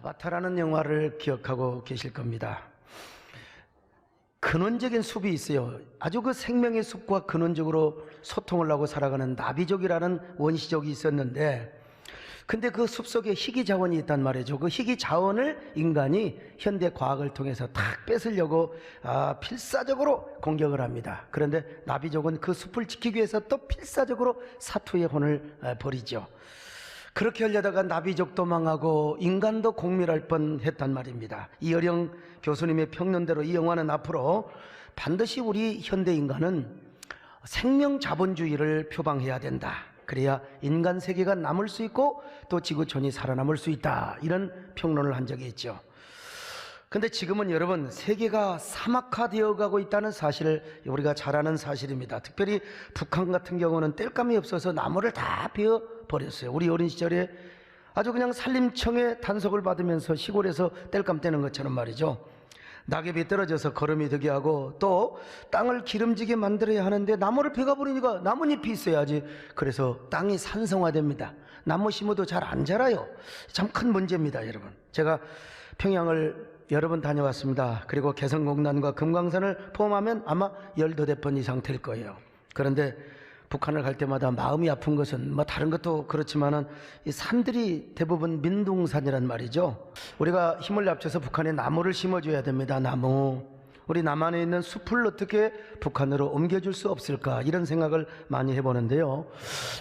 아바타라는 영화를 기억하고 계실 겁니다. 근원적인 숲이 있어요. 아주 그 생명의 숲과 근원적으로 소통을 하고 살아가는 나비족이라는 원시족이 있었는데, 근데 그 숲속에 희귀 자원이 있단 말이죠. 그 희귀 자원을 인간이 현대 과학을 통해서 탁 뺏으려고 필사적으로 공격을 합니다. 그런데 나비족은 그 숲을 지키기 위해서 또 필사적으로 사투의 혼을 벌이죠. 그렇게 하려다가 나비족도 망하고 인간도 공멸할 뻔했단 말입니다. 이어령 교수님의 평론대로 이 영화는 앞으로 반드시 우리 현대 인간은 생명 자본주의를 표방해야 된다. 그래야 인간 세계가 남을 수 있고 또 지구촌이 살아남을 수 있다. 이런 평론을 한 적이 있죠. 근데 지금은 여러분, 세계가 사막화되어 가고 있다는 사실을 우리가 잘 아는 사실입니다. 특별히 북한 같은 경우는 땔감이 없어서 나무를 다 베어 버렸어요. 우리 어린 시절에 아주 그냥 산림청의 단속을 받으면서 시골에서 땔감 떼는 것처럼 말이죠. 낙엽이 떨어져서 거름이 되게 하고 또 땅을 기름지게 만들어야 하는데 나무를 베가버리니까 나뭇잎이 있어야지. 그래서 땅이 산성화됩니다. 나무 심어도 잘 안 자라요. 참 큰 문제입니다, 여러분. 제가 평양을 여러 번 다녀왔습니다. 그리고 개성공단과 금강산을 포함하면 아마 12번 이상 될 거예요. 그런데 북한을 갈 때마다 마음이 아픈 것은 뭐 다른 것도 그렇지만은 이 산들이 대부분 민둥산이란 말이죠. 우리가 힘을 합쳐서 북한에 나무를 심어줘야 됩니다. 나무. 우리 남한에 있는 숲을 어떻게 북한으로 옮겨줄 수 없을까, 이런 생각을 많이 해보는데요.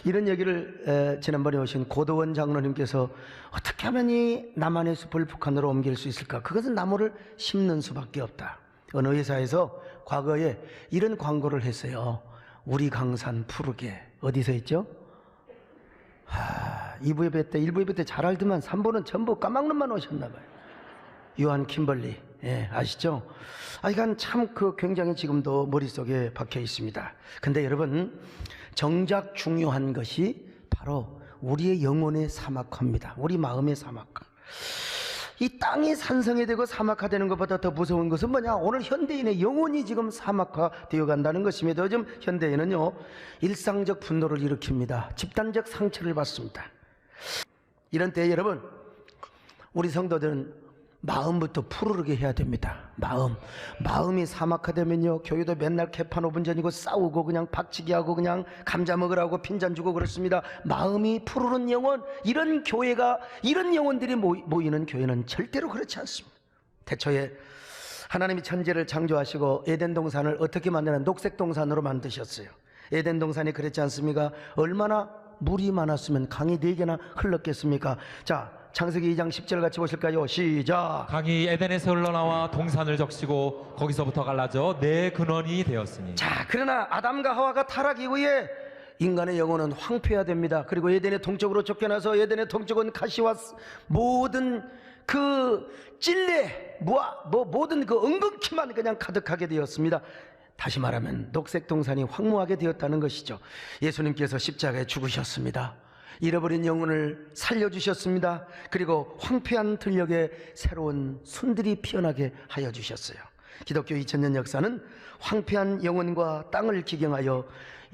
이런 얘기를 지난번에 오신 고도원 장로님께서 어떻게 하면 이 남한의 숲을 북한으로 옮길 수 있을까? 그것은 나무를 심는 수밖에 없다. 어느 회사에서 과거에 이런 광고를 했어요. 우리 강산 푸르게. 어디서 했죠? 2부 예배 때, 1부 예배 때 잘 알더만 3부는 전부 까막눈만 오셨나봐요. 요한 킴벌리. 예, 아시죠? 이건 참 굉장히 지금도 머릿속에 박혀 있습니다. 근데 여러분, 정작 중요한 것이 바로 우리의 영혼의 사막화입니다. 우리 마음의 사막화. 이 땅이 산성화되고 사막화되는 것보다 더 무서운 것은 뭐냐? 오늘 현대인의 영혼이 지금 사막화되어 간다는 것입니다. 요즘 현대인은요, 일상적 분노를 일으킵니다. 집단적 상처를 받습니다. 이런 때 여러분, 우리 성도들은 마음부터 푸르르게 해야 됩니다. 마음이 사막화되면요, 교회도 맨날 개판 5분 전이고 싸우고 그냥 박치기 하고 그냥 감자 먹으라고 핀잔 주고 그렇습니다. 마음이 푸르른 영혼, 이런 교회가, 이런 영혼들이 모이는 교회는 절대로 그렇지 않습니다. 태초에 하나님이 천지를 창조하시고 에덴 동산을 어떻게 만드는 녹색 동산으로 만드셨어요. 에덴 동산이 그렇지 않습니까? 얼마나 물이 많았으면 강이 4개나 흘렀겠습니까? 자, 창세기 2장 10절 같이 보실까요? 시작. 강이 에덴에서 흘러나와 동산을 적시고 거기서부터 갈라져 내 근원이 되었으니. 자, 그러나 아담과 하와가 타락 이후에 인간의 영혼은 황폐해야 됩니다. 그리고 에덴의 동쪽으로 쫓겨나서 에덴의 동쪽은 가시와 모든 그 찔레, 모든 그 은근키만 그냥 가득하게 되었습니다. 다시 말하면 녹색 동산이 황무하게 되었다는 것이죠. 예수님께서 십자가에 죽으셨습니다. 잃어버린 영혼을 살려주셨습니다. 그리고 황폐한 들녘에 새로운 순들이 피어나게 하여 주셨어요. 기독교 2000년 역사는 황폐한 영혼과 땅을 기경하여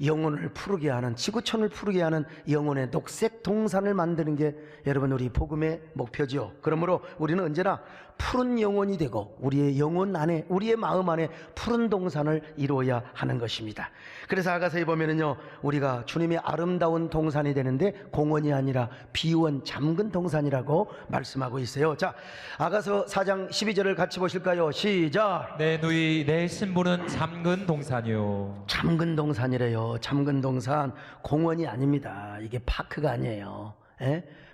영혼을 푸르게 하는, 지구촌을 푸르게 하는 영혼의 녹색 동산을 만드는 게 여러분 우리 복음의 목표지요. 그러므로 우리는 언제나 푸른 영혼이 되고 우리의 영혼 안에, 우리의 마음 안에 푸른 동산을 이루어야 하는 것입니다. 그래서 아가서에 보면은요, 우리가 주님의 아름다운 동산이 되는데 공원이 아니라 비원, 잠근 동산이라고 말씀하고 있어요. 자, 아가서 4장 12절을 같이 보실까요? 시작. 내 누이 내 신부는 잠근 동산이요. 잠근 동산이래요. 잠근 동산, 공원이 아닙니다. 이게 파크가 아니에요.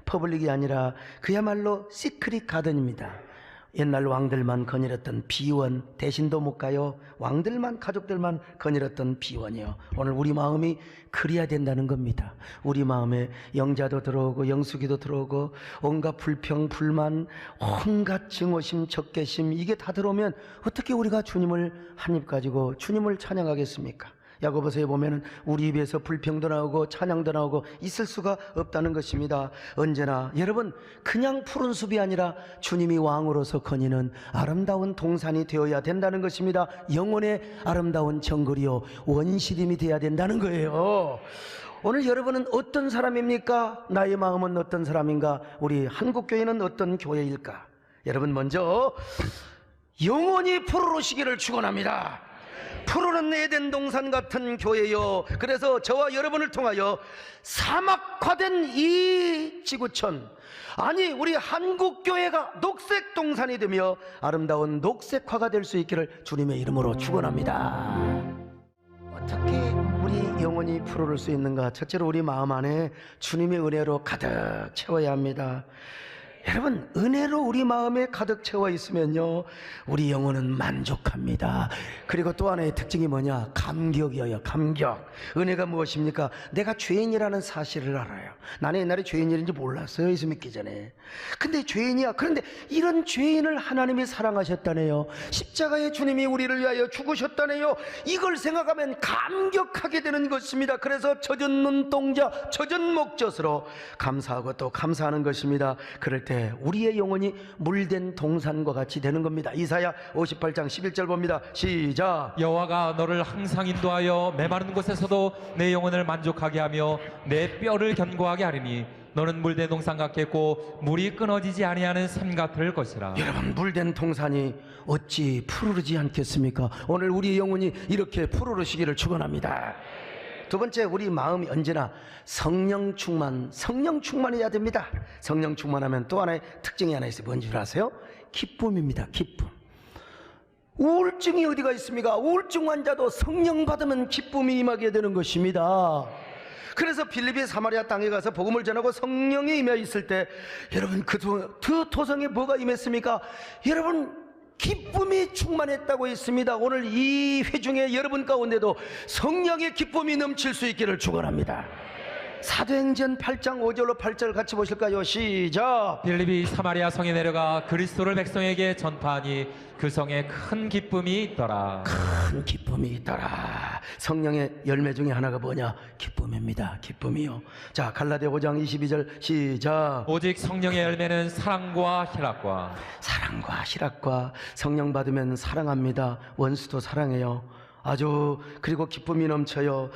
퍼블릭이 아니라 그야말로 시크릿 가든입니다. 옛날 왕들만 거닐었던 비원, 대신도 못 가요. 왕들만, 가족들만 거닐었던 비원이요. 오늘 우리 마음이 그래야 된다는 겁니다. 우리 마음에 영자도 들어오고 영수기도 들어오고 온갖 불평, 불만, 온갖 증오심, 적개심, 이게 다 들어오면 어떻게 우리가 주님을 한 입 가지고 주님을 찬양하겠습니까? 야고보서에 보면은 우리 입에서 불평도 나오고 찬양도 나오고 있을 수가 없다는 것입니다. 언제나 여러분, 그냥 푸른 숲이 아니라 주님이 왕으로서 거니는 아름다운 동산이 되어야 된다는 것입니다. 영혼의 아름다운 정글이요, 원시림이 되어야 된다는 거예요. 오늘 여러분은 어떤 사람입니까? 나의 마음은 어떤 사람인가? 우리 한국교회는 어떤 교회일까? 여러분, 먼저 영원히 푸르르시기를 축원합니다. 푸르른 에덴 동산 같은 교회요, 그래서 저와 여러분을 통하여 사막화된 이 지구촌, 아니 우리 한국교회가 녹색 동산이 되며 아름다운 녹색화가 될 수 있기를 주님의 이름으로 축원합니다. 어떻게 우리 영혼이 푸르를 수 있는가? 첫째로 우리 마음 안에 주님의 은혜로 가득 채워야 합니다. 여러분, 은혜로 우리 마음에 가득 채워 있으면요, 우리 영혼은 만족합니다. 그리고 또 하나의 특징이 뭐냐? 감격이에요. 감격. 은혜가 무엇입니까? 내가 죄인이라는 사실을 알아요. 나는 옛날에 죄인인지 몰랐어요, 예수 믿기 전에. 근데 죄인이야. 그런데 이런 죄인을 하나님이 사랑하셨다네요. 십자가에 주님이 우리를 위하여 죽으셨다네요. 이걸 생각하면 감격하게 되는 것입니다. 그래서 젖은 눈동자, 젖은 목젖으로 감사하고 또 감사하는 것입니다. 그럴 때 우리의 영혼이 물된 동산과 같이 되는 겁니다. 이사야 58장 11절 봅니다. 시작. 여호와가 너를 항상 인도하여 메마른 곳에서도 내 영혼을 만족하게 하며 내 뼈를 견고하게 하리니 너는 물된 동산 같겠고 물이 끊어지지 아니하는 샘 같을 것이라. 여러분, 물된 동산이 어찌 푸르르지 않겠습니까? 오늘 우리 영혼이 이렇게 푸르르시기를 축원합니다. 두 번째, 우리 마음이 언제나 성령 충만해야 됩니다. 성령 충만하면 또 하나의 특징이 하나 있어요. 뭔지 아세요? 기쁨입니다. 기쁨. 우울증이 어디가 있습니까? 우울증 환자도 성령 받으면 기쁨이 임하게 되는 것입니다. 그래서 빌립이 사마리아 땅에 가서 복음을 전하고 성령이 임해 있을 때, 여러분, 그 토성에 뭐가 임했습니까? 여러분, 기쁨이 충만했다고 했습니다. 오늘 이 회중에 여러분 가운데도 성령의 기쁨이 넘칠 수 있기를 축원합니다. 사도행전 8장 5절로 8절 같이 보실까요? 시작. 빌립이 사마리아 성에 내려가 그리스도를 백성에게 전파하니 그 성에 큰 기쁨이 있더라. 큰 기쁨이 있더라. 성령의 열매 중에 하나가 뭐냐? 기쁨입니다. 기쁨이요. 자, 갈라디아 5장 22절 시작. 오직 성령의 열매는 사랑과 희락과 성령 받으면 사랑합니다. 원수도 사랑해요. 그리고 기쁨이 넘쳐요.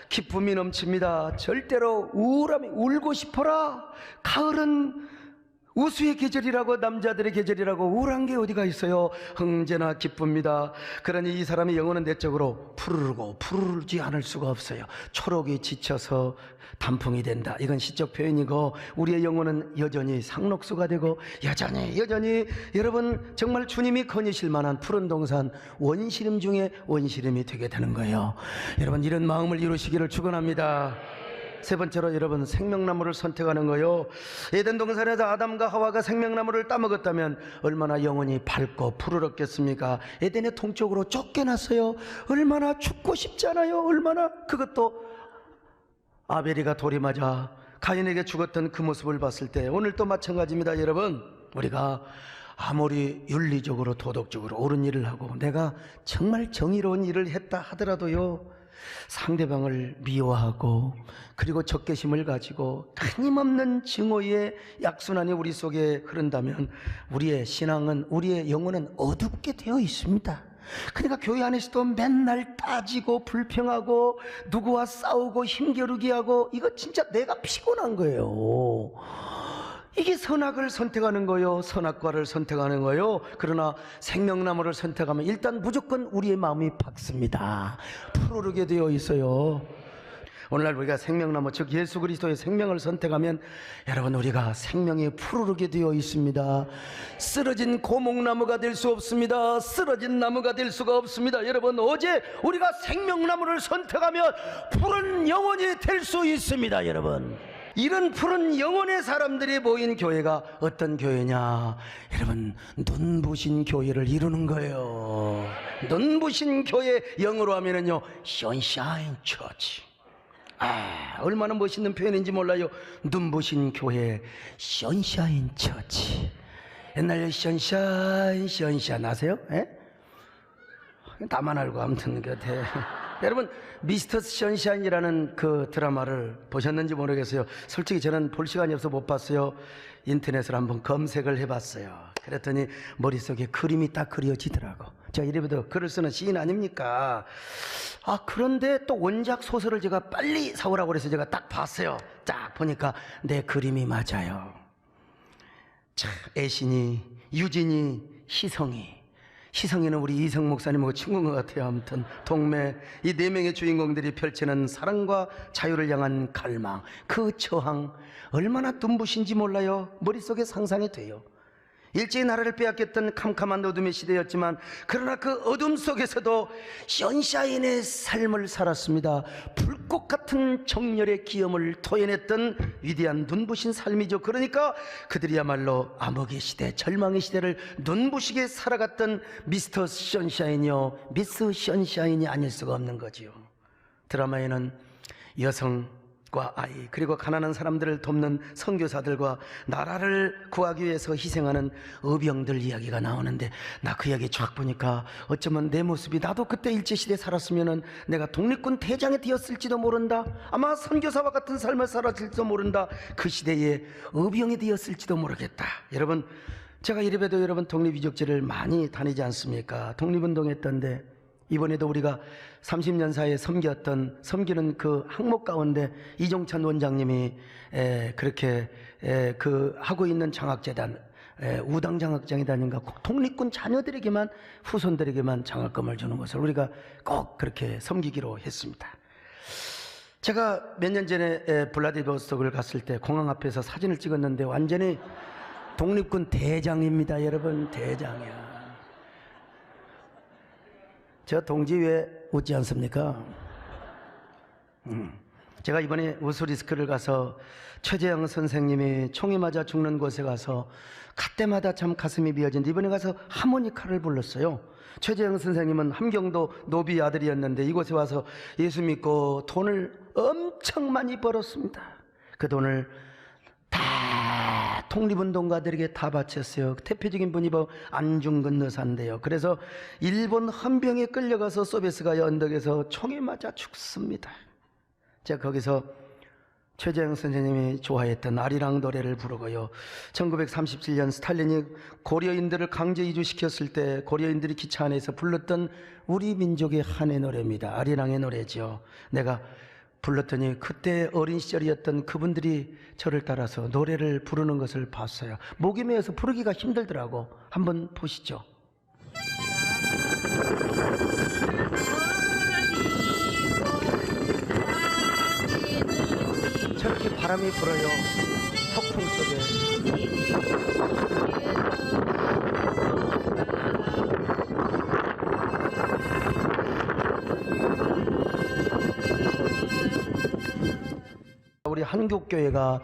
기쁨이 넘칩니다. 절대로 우울함이, 울고 싶어라. 가을은 우수의 계절이라고, 남자들의 계절이라고, 우울한 게 어디가 있어요? 언제나 기쁩니다. 그러니 이 사람의 영혼은 내적으로 푸르르지 않을 수가 없어요. 초록이 지쳐서 단풍이 된다. 이건 시적 표현이고, 우리의 영혼은 여전히 상록수가 되고, 여전히 여러분, 정말 주님이 거니실 만한 푸른 동산, 원시림 중에 원시림이 되게 되는 거예요. 여러분, 이런 마음을 이루시기를 축원합니다. 세 번째로, 여러분, 생명나무를 선택하는 거요. 에덴 동산에서 아담과 하와가 생명나무를 따먹었다면 얼마나 영혼이 밝고 푸르렀겠습니까? 에덴의 동쪽으로 쫓겨났어요. 얼마나 죽고 싶잖아요. 얼마나. 그것도 아벨이가 돌이 맞아 가인에게 죽었던 그 모습을 봤을 때, 오늘도 마찬가지입니다. 여러분, 우리가 아무리 윤리적으로 도덕적으로 옳은 일을 하고 내가 정말 정의로운 일을 했다 하더라도요, 상대방을 미워하고 그리고 적개심을 가지고 끊임없는 증오의 약순환이 우리 속에 흐른다면 우리의 신앙은, 우리의 영혼은 어둡게 되어 있습니다. 그러니까 교회 안에서도 맨날 따지고 불평하고 누구와 싸우고 힘겨루기 하고, 이거 진짜 내가 피곤한 거예요. 이게 선악을 선택하는 거요, 선악과를 선택하는 거요. 그러나 생명나무를 선택하면 일단 무조건 우리의 마음이 밝습니다. 푸르르게 되어 있어요. 오늘날 우리가 생명나무, 즉 예수 그리스도의 생명을 선택하면 여러분, 우리가 생명이 푸르르게 되어 있습니다. 쓰러진 고목나무가 될 수 없습니다. 쓰러진 나무가 될 수가 없습니다. 여러분, 어제 우리가 생명나무를 선택하면 푸른 영혼이 될 수 있습니다. 여러분, 이런 푸른 영혼의 사람들이 모인 교회가 어떤 교회냐? 여러분, 눈부신 교회를 이루는 거예요. 눈부신 교회, 영어로 하면은요, Sunshine Church. 얼마나 멋있는 표현인지 몰라요. 눈부신 교회, Sunshine Church. 옛날에 Sunshine 아세요? 예? 나만 알고 아무튼 곁에. 여러분, 미스터 선샤인이라는 그 드라마를 보셨는지 모르겠어요. 솔직히 저는 볼 시간이 없어 못 봤어요. 인터넷으로 한번 검색을 해봤어요. 그랬더니 머릿속에 그림이 딱 그려지더라고. 제가 이래봬도 글을 쓰는 시인 아닙니까? 그런데 또 원작 소설을 제가 빨리 사오라고 그래서 제가 딱 봤어요. 딱 보니까 내 그림이 맞아요. 자, 애신이, 유진이, 희성이는 우리 이성 목사님하고 친구인 것 같아요. 아무튼 동매, 이 네 명의 주인공들이 펼치는 사랑과 자유를 향한 갈망, 그 저항 얼마나 눈부신지 몰라요. 머릿속에 상상이 돼요. 일제히 나라를 빼앗겼던 캄캄한 어둠의 시대였지만 그러나 그 어둠 속에서도 선샤인의 삶을 살았습니다. 불꽃 같은 정열의 기염을 토해냈던 위대한 눈부신 삶이죠. 그러니까 그들이야말로 암흑의 시대, 절망의 시대를 눈부시게 살아갔던 미스터 선샤인이요, 미스 선샤인이 아닐 수가 없는 거지요. 드라마에는 여성과 아이, 그리고 가난한 사람들을 돕는 선교사들과 나라를 구하기 위해서 희생하는 의병들 이야기가 나오는데, 나 그 이야기 쫙 보니까 어쩌면 내 모습이, 나도 그때 일제시대에 살았으면 내가 독립군 대장이 되었을지도 모른다. 아마 선교사와 같은 삶을 살았을지도 모른다. 그 시대에 의병이 되었을지도 모르겠다. 여러분, 제가 이래봬도 여러분 독립유적지를 많이 다니지 않습니까? 독립운동했던데 이번에도 우리가 30년 사이에 섬기는 그 항목 가운데 이종찬 원장님이 그렇게 하고 있는 장학재단, 우당 장학재단인가, 꼭 독립군 자녀들에게만, 후손들에게만 장학금을 주는 것을 우리가 꼭 그렇게 섬기기로 했습니다. 제가 몇 년 전에 블라디보스토크를 갔을 때 공항 앞에서 사진을 찍었는데 완전히 독립군 대장입니다. 여러분, 대장이야. 저 동지 왜 웃지 않습니까? 제가 이번에 우스리스크를 가서 최재형 선생님이 총에 맞아 죽는 곳에 가서 갈 때마다 참 가슴이 미어진데, 이번에 가서 하모니카를 불렀어요. 최재형 선생님은 함경도 노비 아들이었는데 이곳에 와서 예수 믿고 돈을 엄청 많이 벌었습니다. 그 돈을 다 독립운동가들에게 다 바쳤어요. 대표적인 분이 안중근 의사인데요. 그래서 일본 헌병에 끌려가서 소베스가의 언덕에서 총에 맞아 죽습니다. 제가 거기서 최재형 선생님이 좋아했던 아리랑 노래를 부르고요, 1937년 스탈린이 고려인들을 강제 이주시켰을 때 고려인들이 기차 안에서 불렀던 우리 민족의 한해 노래입니다. 아리랑의 노래죠. 내가 불렀더니 그때 어린 시절이었던 그분들이 저를 따라서 노래를 부르는 것을 봤어요. 목이 메어서 부르기가 힘들더라고. 한번 보시죠. 저렇게 바람이 불어요. 폭풍 속에. 우리 한국교회가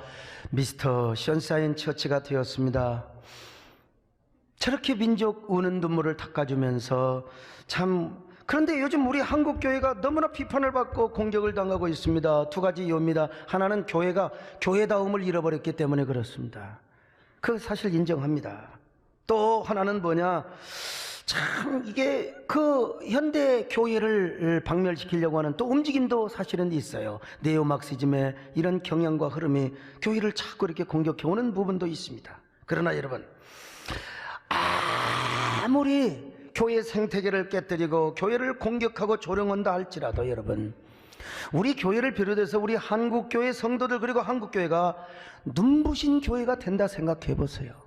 미스터 선샤인 처치가 되었습니다. 저렇게 민족 우는 눈물을 닦아주면서 참, 그런데 요즘 우리 한국교회가 너무나 비판을 받고 공격을 당하고 있습니다. 두 가지 이유입니다. 하나는 교회가 교회다움을 잃어버렸기 때문에 그렇습니다. 그 사실 인정합니다. 또 하나는 뭐냐, 참 이게 그 현대 교회를 박멸시키려고 하는 또 움직임도 사실은 있어요. 네오막시즘의 이런 경향과 흐름이 교회를 자꾸 이렇게 공격해오는 부분도 있습니다. 그러나 여러분, 아무리 교회 생태계를 깨뜨리고 교회를 공격하고 조롱한다 할지라도 여러분, 우리 교회를 비롯해서 우리 한국교회 성도들, 그리고 한국교회가 눈부신 교회가 된다 생각해 보세요.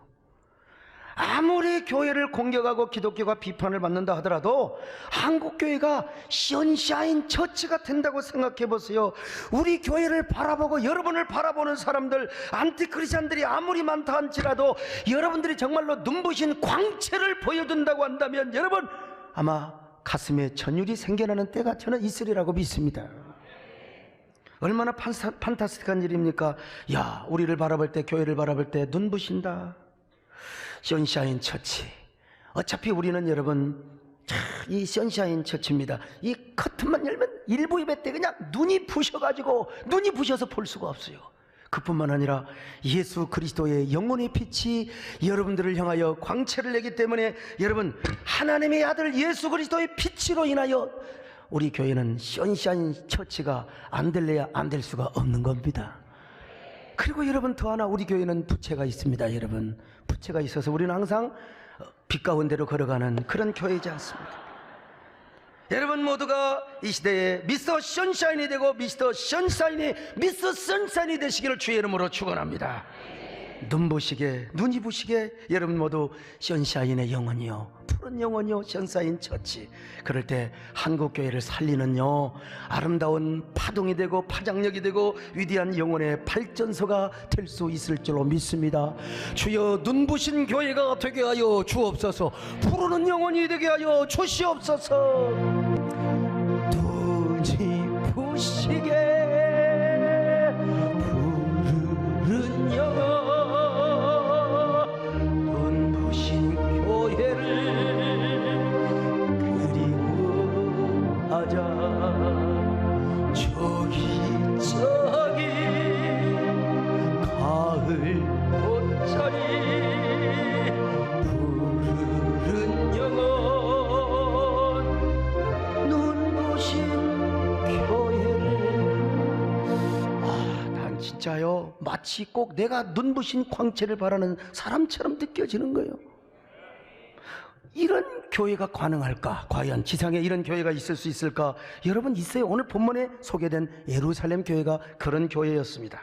아무리 교회를 공격하고 기독교가 비판을 받는다 하더라도 한국교회가 선샤인 처치가 된다고 생각해 보세요. 우리 교회를 바라보고 여러분을 바라보는 사람들, 안티크리스찬들이 아무리 많다 할지라도 여러분들이 정말로 눈부신 광채를 보여준다고 한다면 여러분, 아마 가슴에 전율이 생겨나는 때가 저는 있으리라고 믿습니다. 얼마나 판타스틱한 일입니까? 야, 우리를 바라볼 때, 교회를 바라볼 때 눈부신다. 선샤인 처치. 어차피 우리는 여러분, 이 선샤인 처치입니다. 이 커튼만 열면 일부 예배 때 그냥 눈이 부셔서 볼 수가 없어요. 그뿐만 아니라 예수 그리스도의 영혼의 빛이 여러분들을 향하여 광채를 내기 때문에 여러분, 하나님의 아들 예수 그리스도의 빛으로 인하여 우리 교회는 선샤인 처치가 안 될래야 안 될 수가 없는 겁니다. 그리고 여러분 더 하나, 우리 교회는 부채가 있습니다. 여러분, 부채가 있어서 우리는 항상 빛 가운데로 걸어가는 그런 교회이지 않습니까? 여러분 모두가 이 시대에 미스터 선샤인이 되고 미스터 선샤인이 되시기를 주의 이름으로 축원합니다. 눈부시게, 눈이 부시게 여러분 모두 선샤인의 영혼이요, 푸른 영혼이요, 선샤인 처치. 그럴 때 한국교회를 살리는요 아름다운 파동이 되고 파장력이 되고 위대한 영혼의 발전소가 될 수 있을 줄로 믿습니다. 주여, 눈부신 교회가 되게 하여 주옵소서. 푸르는 영혼이 되게 하여 주시옵소서. 눈이 부시게 푸른 영혼, 하자. 저기 가을 꽃자리 푸른 영혼, 눈부신 교회를. 난 진짜요 마치 꼭 내가 눈부신 광채를 바라는 사람처럼 느껴지는 거예요. 이런 교회가 가능할까? 과연 지상에 이런 교회가 있을 수 있을까? 여러분, 있어요. 오늘 본문에 소개된 예루살렘 교회가 그런 교회였습니다.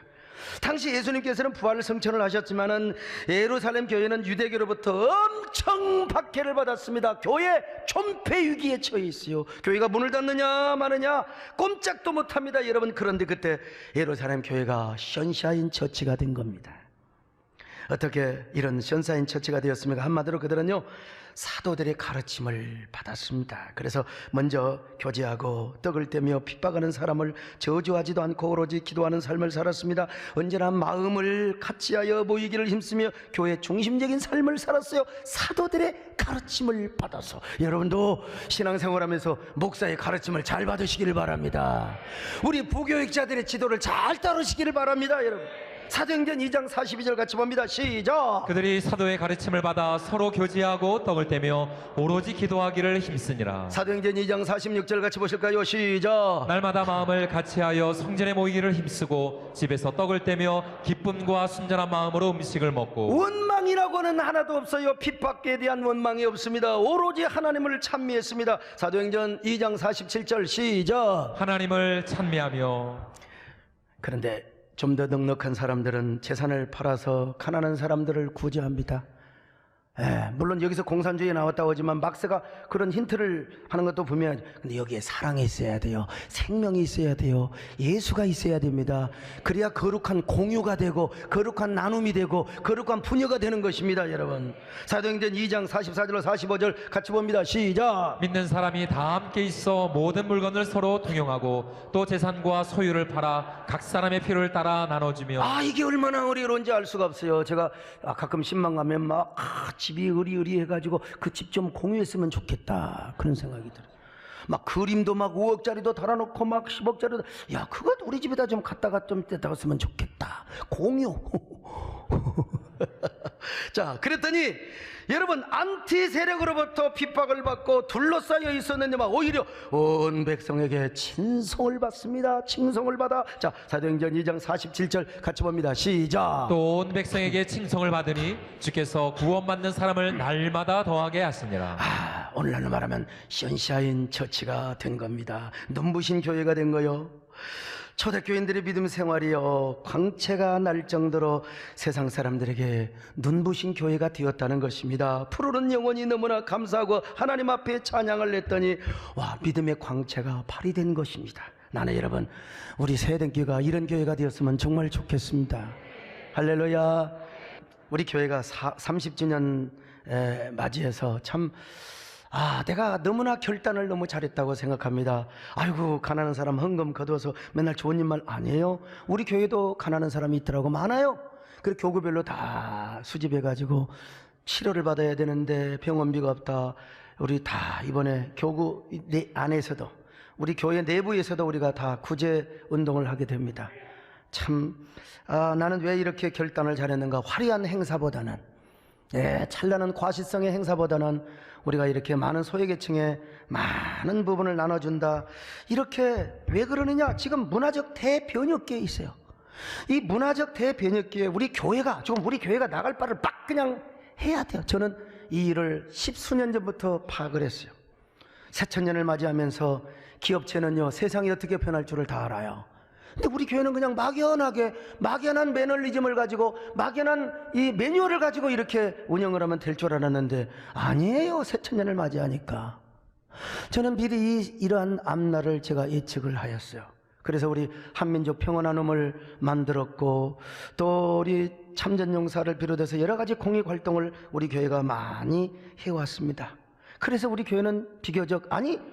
당시 예수님께서는 부활 성천을 하셨지만은 예루살렘 교회는 유대교로부터 엄청 박해를 받았습니다. 교회 존폐 위기에 처해 있어요. 교회가 문을 닫느냐 마느냐 꼼짝도 못합니다. 여러분, 그런데 그때 예루살렘 교회가 선샤인 처치가 된 겁니다. 어떻게 이런 선샤인 처치가 되었습니까? 한마디로 그들은요 사도들의 가르침을 받았습니다. 그래서 먼저 교제하고 떡을 떼며 핍박하는 사람을 저주하지도 않고 오로지 기도하는 삶을 살았습니다. 언제나 마음을 같이하여 모이기를 힘쓰며 교회 중심적인 삶을 살았어요. 사도들의 가르침을 받아서. 여러분도 신앙생활하면서 목사의 가르침을 잘 받으시기를 바랍니다. 우리 부교육자들의 지도를 잘 따르시기를 바랍니다. 여러분, 사도행전 2장 42절 같이 봅니다. 시작. 그들이 사도의 가르침을 받아 서로 교제하고 떡을 떼며 오로지 기도하기를 힘쓰니라. 사도행전 2장 46절 같이 보실까요? 시작. 날마다 마음을 같이하여 성전에 모이기를 힘쓰고 집에서 떡을 떼며 기쁨과 순전한 마음으로 음식을 먹고. 원망이라고는 하나도 없어요. 핍박에 대한 원망이 없습니다. 오로지 하나님을 찬미했습니다. 사도행전 2장 47절 시작. 하나님을 찬미하며. 그런데 좀 더 넉넉한 사람들은 재산을 팔아서 가난한 사람들을 구제합니다. 물론 여기서 공산주의에 나왔다고 하지만 막스가 그런 힌트를 하는 것도 보면, 근데 여기에 사랑이 있어야 돼요. 생명이 있어야 돼요. 예수가 있어야 됩니다. 그래야 거룩한 공유가 되고 거룩한 나눔이 되고 거룩한 분여가 되는 것입니다. 여러분, 사도행전 2장 44절로 45절 같이 봅니다. 시작. 믿는 사람이 다 함께 있어 모든 물건을 서로 통용하고 또 재산과 소유를 팔아 각 사람의 필요를 따라 나눠주며. 이게 얼마나 어려운지 알 수가 없어요. 제가 가끔 신방 가면 막 집이 의리의리해가지고 그 집 좀 공유했으면 좋겠다 그런 생각이 들어요. 막 그림도 막 5억짜리도 달아놓고 막 10억짜리도, 야 그것 우리 집에다 좀 갖다가 좀 떼다가 쓰면 좋겠다. 공유. 자, 그랬더니 여러분, 안티 세력으로부터 핍박을 받고 둘러싸여 있었는데 오히려 온 백성에게 친송을 받습니다. 칭송을 받아. 자, 사도행전 2장 47절 같이 봅니다. 시작. 또 온 백성에게 칭송을 받으니 주께서 구원받는 사람을 날마다 더하게 하시니라. 오늘날로 말하면 선샤인 처치가 된 겁니다. 눈부신 교회가 된 거요. 초대교인들의 믿음 생활이요 광채가 날 정도로 세상 사람들에게 눈부신 교회가 되었다는 것입니다. 푸르른 영혼이 너무나 감사하고 하나님 앞에 찬양을 했더니 믿음의 광채가 발휘된 것입니다. 나는 여러분, 우리 세대교회가 이런 교회가 되었으면 정말 좋겠습니다. 할렐루야. 우리 교회가 30주년 맞이해서 참 내가 너무나 결단을 너무 잘했다고 생각합니다. 아이고, 가난한 사람 헌금 거두어서 맨날 좋은 일만 아니에요. 우리 교회도 가난한 사람이 있더라고. 많아요. 그리고 교구별로 다 수집해가지고 치료를 받아야 되는데 병원비가 없다. 우리 다 이번에 교구 안에서도 우리 교회 내부에서도 우리가 다 구제 운동을 하게 됩니다. 참 나는 왜 이렇게 결단을 잘했는가. 화려한 행사보다는, 찬란한 과시성의 행사보다는 우리가 이렇게 많은 소외계층에 많은 부분을 나눠준다. 이렇게 왜 그러느냐. 지금 문화적 대변혁기에 있어요. 이 문화적 대변혁기에 우리 교회가 나갈 바를 막 그냥 해야 돼요. 저는 이 일을 10수년 전부터 파악을 했어요. 새천년을 맞이하면서 기업체는요, 세상이 어떻게 변할 줄을 다 알아요. 근데 우리 교회는 그냥 막연한 매너리즘을 가지고, 막연한 이 매뉴얼을 가지고 이렇게 운영을 하면 될 줄 알았는데 아니에요. 새천년을 맞이하니까. 저는 미리 이러한 앞날을 제가 예측을 하였어요. 그래서 우리 한민족 평화나눔을 만들었고, 또 우리 참전용사를 비롯해서 여러 가지 공익활동을 우리 교회가 많이 해왔습니다. 그래서 우리 교회는 비교적,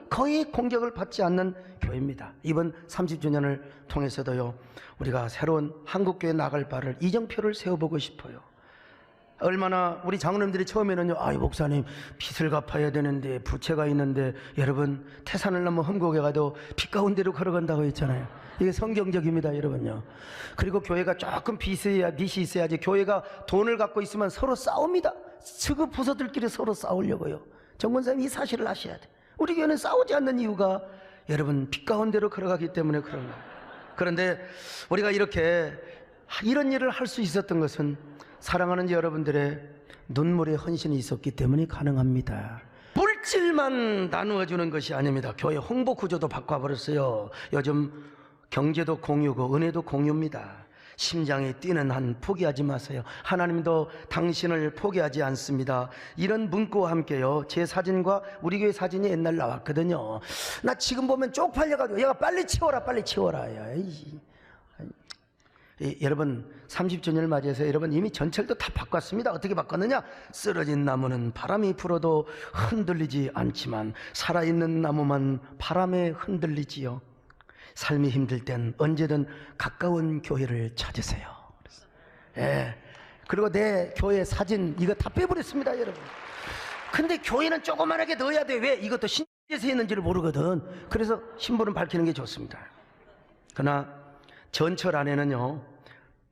거의 공격을 받지 않는 교회입니다. 이번 30주년을 통해서도요, 우리가 새로운 한국교회 나갈 바를 이정표를 세워보고 싶어요. 얼마나 우리 장로님들이 처음에는요, 목사님 빚을 갚아야 되는데, 부채가 있는데, 여러분 태산을 넘어 험곡에 가도 빚 가운데로 걸어간다고 했잖아요. 이게 성경적입니다, 여러분요. 그리고 교회가 조금 빚이 있어야지. 교회가 돈을 갖고 있으면 서로 싸웁니다. 스그 부서들끼리 서로 싸우려고요. 정권사님, 이 사실을 아셔야 돼. 우리 교회는 싸우지 않는 이유가 여러분 빚 가운데로 걸어가기 때문에 그런 거예요. 그런데 우리가 이런 일을 할 수 있었던 것은 사랑하는 여러분들의 눈물의 헌신이 있었기 때문에 가능합니다. 물질만 나누어주는 것이 아닙니다. 교회 홍보 구조도 바꿔버렸어요. 요즘 경제도 공유고 은혜도 공유입니다. 심장이 뛰는 한 포기하지 마세요. 하나님도 당신을 포기하지 않습니다. 이런 문구와 함께요, 제 사진과 우리 교회 사진이 옛날 나왔거든요. 나 지금 보면 쪽팔려가지고, 얘가 빨리 치워라. 여러분 30주년을 맞이해서 여러분 이미 전철도 다 바꿨습니다. 어떻게 바꿨느냐? 쓰러진 나무는 바람이 불어도 흔들리지 않지만 살아있는 나무만 바람에 흔들리지요. 삶이 힘들 땐 언제든 가까운 교회를 찾으세요. 그리고 내 교회 사진 이거 다 빼버렸습니다, 여러분. 근데 교회는 조그만하게 넣어야 돼. 왜? 이것도 신에서 있는지를 모르거든. 그래서 신부는 밝히는 게 좋습니다. 그러나 전철 안에는요,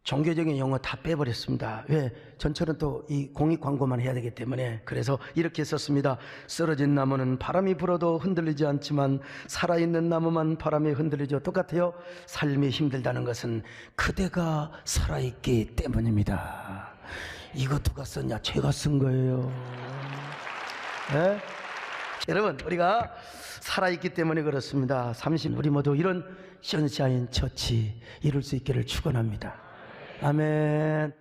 종교적인 용어 다 빼버렸습니다. 왜? 전철은 또 이 공익 광고만 해야 되기 때문에. 그래서 이렇게 썼습니다. 쓰러진 나무는 바람이 불어도 흔들리지 않지만 살아있는 나무만 바람에 흔들리죠. 똑같아요. 삶이 힘들다는 것은 그대가 살아있기 때문입니다. 이거 누가 썼냐? 제가 쓴 거예요. 네? 여러분, 우리가 살아있기 때문에 그렇습니다. 우리 모두 이런 선샤인 처치 이룰 수 있기를 축원합니다. 아멘.